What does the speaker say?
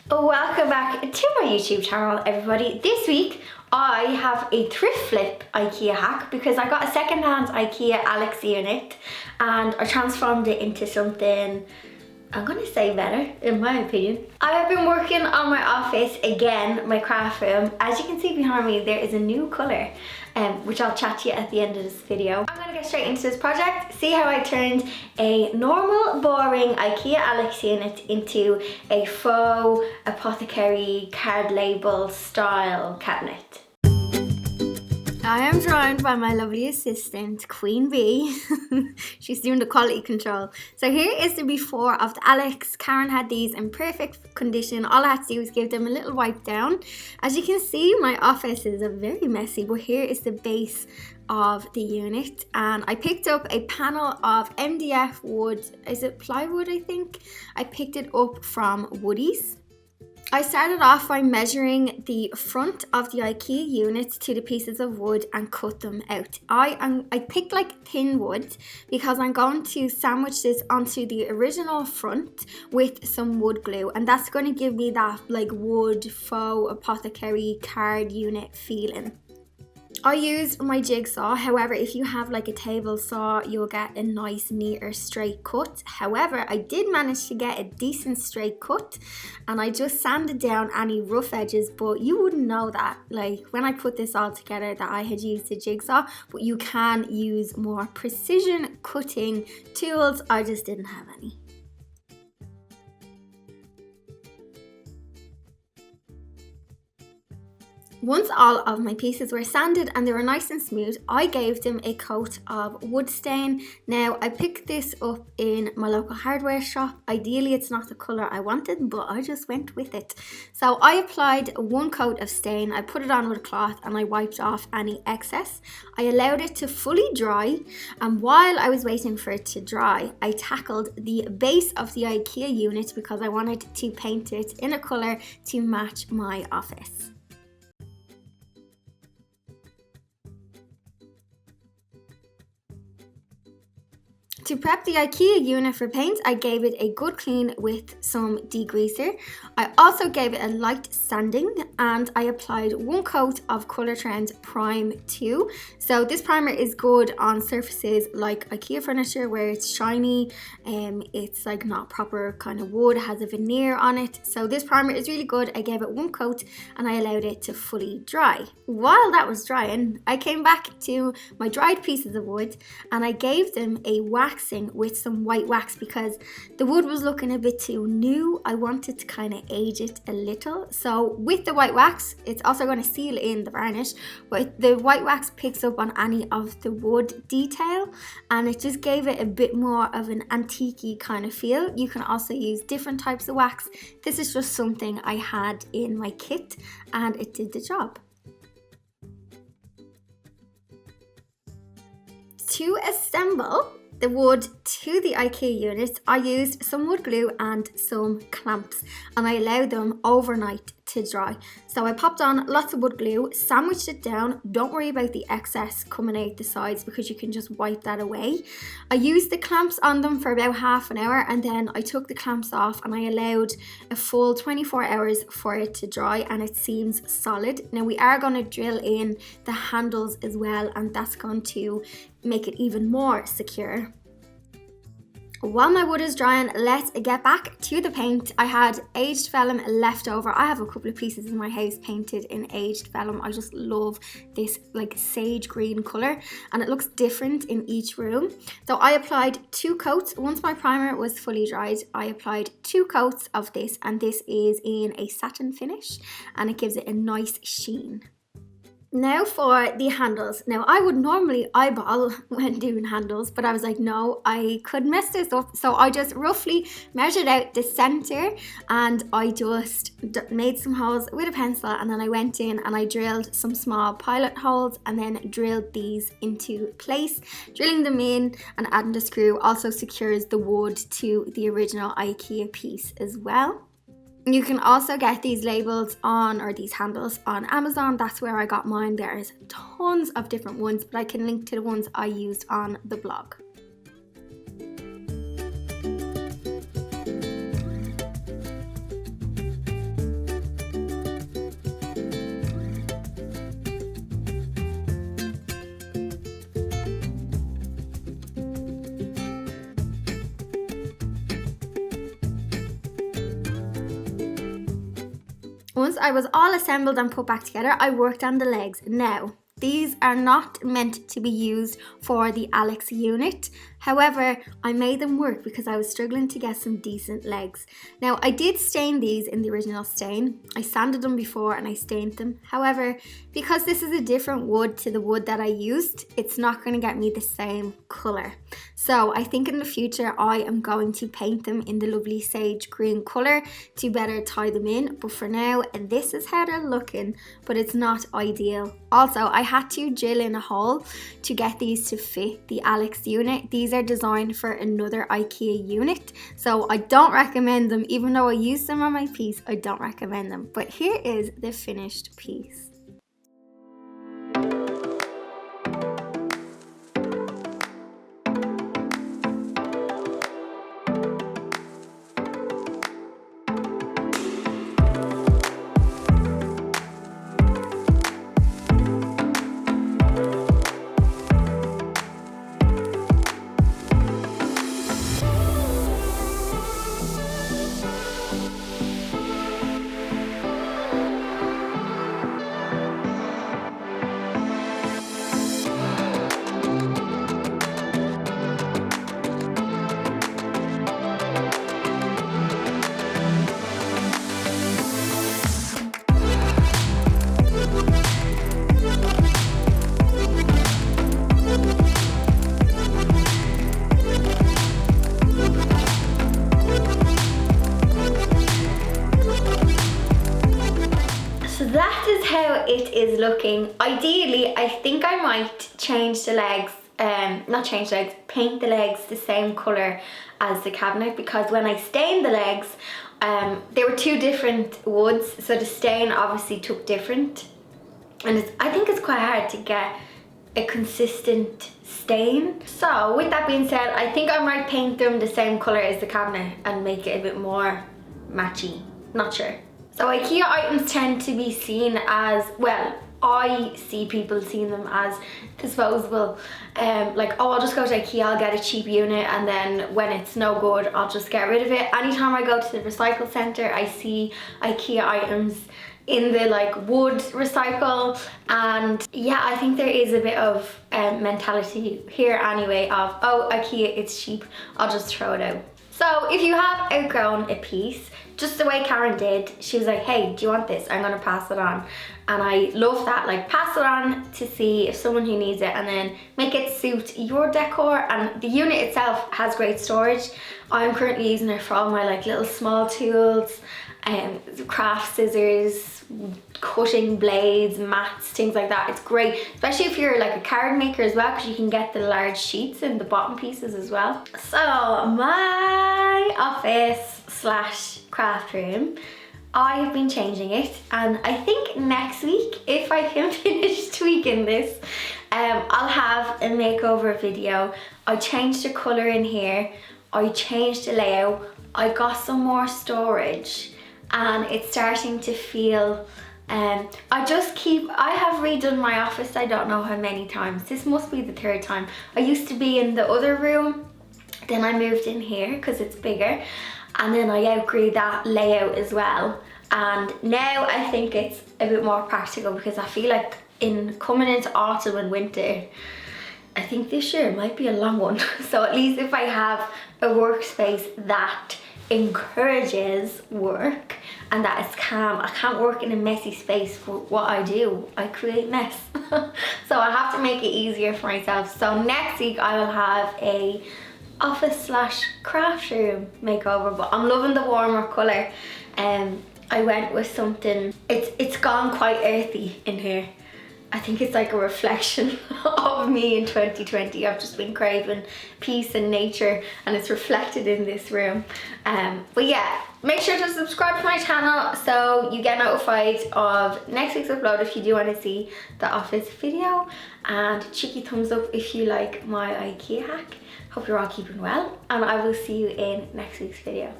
Welcome back to my YouTube channel, everybody. This week I have a thrift flip Ikea hack because I got a second-hand Ikea Alex unit and I transformed it into something, I'm gonna say, better, in my opinion. I have been working on my office again, my craft room. As you can see behind me, there is a new colour, which I'll chat to you at the end of this video. I'm gonna get straight into this project, see how I turned a normal, boring Ikea Alex unit into a faux apothecary card label style cabinet. I am joined by my lovely assistant, Queen Bee. She's doing the quality control. So here is the before of the Alex. Karen had these in perfect condition. All I had to do was give them a little wipe down. As you can see, my office is very messy, but here is the base of the unit. And I picked up a panel of MDF wood. Is it plywood, I think? I picked it up from Woodies. I started off by measuring the front of the Ikea unit to the pieces of wood and cut them out. I picked like thin wood because I'm going to sandwich this onto the original front with some wood glue, and that's going to give me that like wood faux apothecary card unit feeling. I used my jigsaw. However, if you have like a table saw, you'll get a nice, neater, straight cut. However, I did manage to get a decent straight cut, and I just sanded down any rough edges, but you wouldn't know that, like when I put this all together, that I had used a jigsaw, but you can use more precision cutting tools. I just didn't have any. Once all of my pieces were sanded and they were nice and smooth, I gave them a coat of wood stain. Now, I picked this up in my local hardware shop. Ideally, it's not the colour I wanted, but I just went with it. So I applied one coat of stain, I put it on with a cloth and I wiped off any excess. I allowed it to fully dry, and while I was waiting for it to dry, I tackled the base of the Ikea unit because I wanted to paint it in a colour to match my office. To prep the Ikea unit for paint, I gave it a good clean with some degreaser. I also gave it a light sanding and I applied one coat of Colour Trend Prime 2. So this primer is good on surfaces like Ikea furniture where it's shiny, it's like not proper kind of wood, has a veneer on it. So this primer is really good. I gave it one coat and I allowed it to fully dry. While that was drying, I came back to my dried pieces of wood and I gave them a waxing with some white wax because the wood was looking a bit too new. I wanted to kind of age it a little. So with the white wax, it's also going to seal in the varnish, but the white wax picks up on any of the wood detail and it just gave it a bit more of an antique-y kind of feel. You can also use different types of wax. This is just something I had in my kit and it did the job. To assemble the wood to the Ikea unit, I used some wood glue and some clamps and I allowed them overnight to dry. So I popped on lots of wood glue, sandwiched it down. Don't worry about the excess coming out the sides because you can just wipe that away. I used the clamps on them for about half an hour and then I took the clamps off and I allowed a full 24 hours for it to dry and it seems solid. Now we are going to drill in the handles as well and that's going to make it even more secure. While my wood is drying, let's get back to the paint. I had aged vellum left over. I have a couple of pieces in my house painted in aged vellum. I just love this like sage green colour and it looks different in each room. So I applied 2 coats. Once my primer was fully dried, I applied 2 coats of this and this is in a satin finish and it gives it a nice sheen. Now for the handles. Now I would normally eyeball when doing handles, but I was like, no, I could mess this up. So I just roughly measured out the center and I just made some holes with a pencil and then I went in and I drilled some small pilot holes and then drilled these into place. Drilling them in and adding the screw also secures the wood to the original Ikea piece as well. You can also get these labels on, or these handles on Amazon. That's where I got mine. There's tons of different ones, but I can link to the ones I used on the blog. Once I was all assembled and put back together, I worked on the legs. Now, these are not meant to be used for the Alex unit. However, I made them work because I was struggling to get some decent legs. Now, I did stain these in the original stain. I sanded them before and I stained them. However, because this is a different wood to the wood that I used, it's not going to get me the same colour. So I think in the future I am going to paint them in the lovely sage green colour to better tie them in. But for now, this is how they're looking, but it's not ideal. Also, I had to drill in a hole to get these to fit the Alex unit. These are designed for another Ikea unit, so I don't recommend them. Even though I used them on my piece, I don't recommend them. But here is the finished piece. That is how it is looking. Ideally, I think I might change the legs, not change the legs, paint the legs the same colour as the cabinet, because when I stained the legs, they were two different woods, so the stain obviously took different. And I think it's quite hard to get a consistent stain. So with that being said, I think I might paint them the same colour as the cabinet and make it a bit more matchy. Not sure. So Ikea items tend to be seen as, well, I see people seeing them as disposable. Like, oh, I'll just go to Ikea, I'll get a cheap unit, and then when it's no good, I'll just get rid of it. Anytime I go to the recycle centre, I see Ikea items in the like wood recycle, and yeah, I think there is a bit of mentality here anyway of, oh, Ikea, it's cheap, I'll just throw it out. So if you have outgrown a piece, just the way Karen did, she was like, hey, do you want this? I'm gonna pass it on. And I love that, like pass it on to see if someone who needs it, and then make it suit your decor. And the unit itself has great storage. I'm currently using it for all my like little small tools, craft scissors, cutting blades, mats, things like that. It's great, especially if you're like a card maker as well, because you can get the large sheets in the bottom pieces as well. So my office slash craft room, I have been changing it, and I think next week, if I can finish tweaking this, I'll have a makeover video. I changed the colour in here, I changed the layout, I got some more storage, and it's starting to feel, I have redone my office I don't know how many times. This must be the third time. I used to be in the other room, then I moved in here because it's bigger, and then I outgrew that layout as well. And now I think it's a bit more practical, because I feel like coming into autumn and winter, I think this year might be a long one. So at least if I have a workspace that encourages work and that is calm, I can't work in a messy space. But what I do, I create mess. So I have to make it easier for myself. So next week I will have a office slash craft room makeover, but I'm loving the warmer colour. I went with something, it's gone quite earthy in here. I think it's like a reflection of me in 2020. I've just been craving peace and nature, and it's reflected in this room. But yeah, make sure to subscribe to my channel so you get notified of next week's upload if you do want to see the office video, and cheeky thumbs up if you like my Ikea hack. Hope you're all keeping well, and I will see you in next week's video.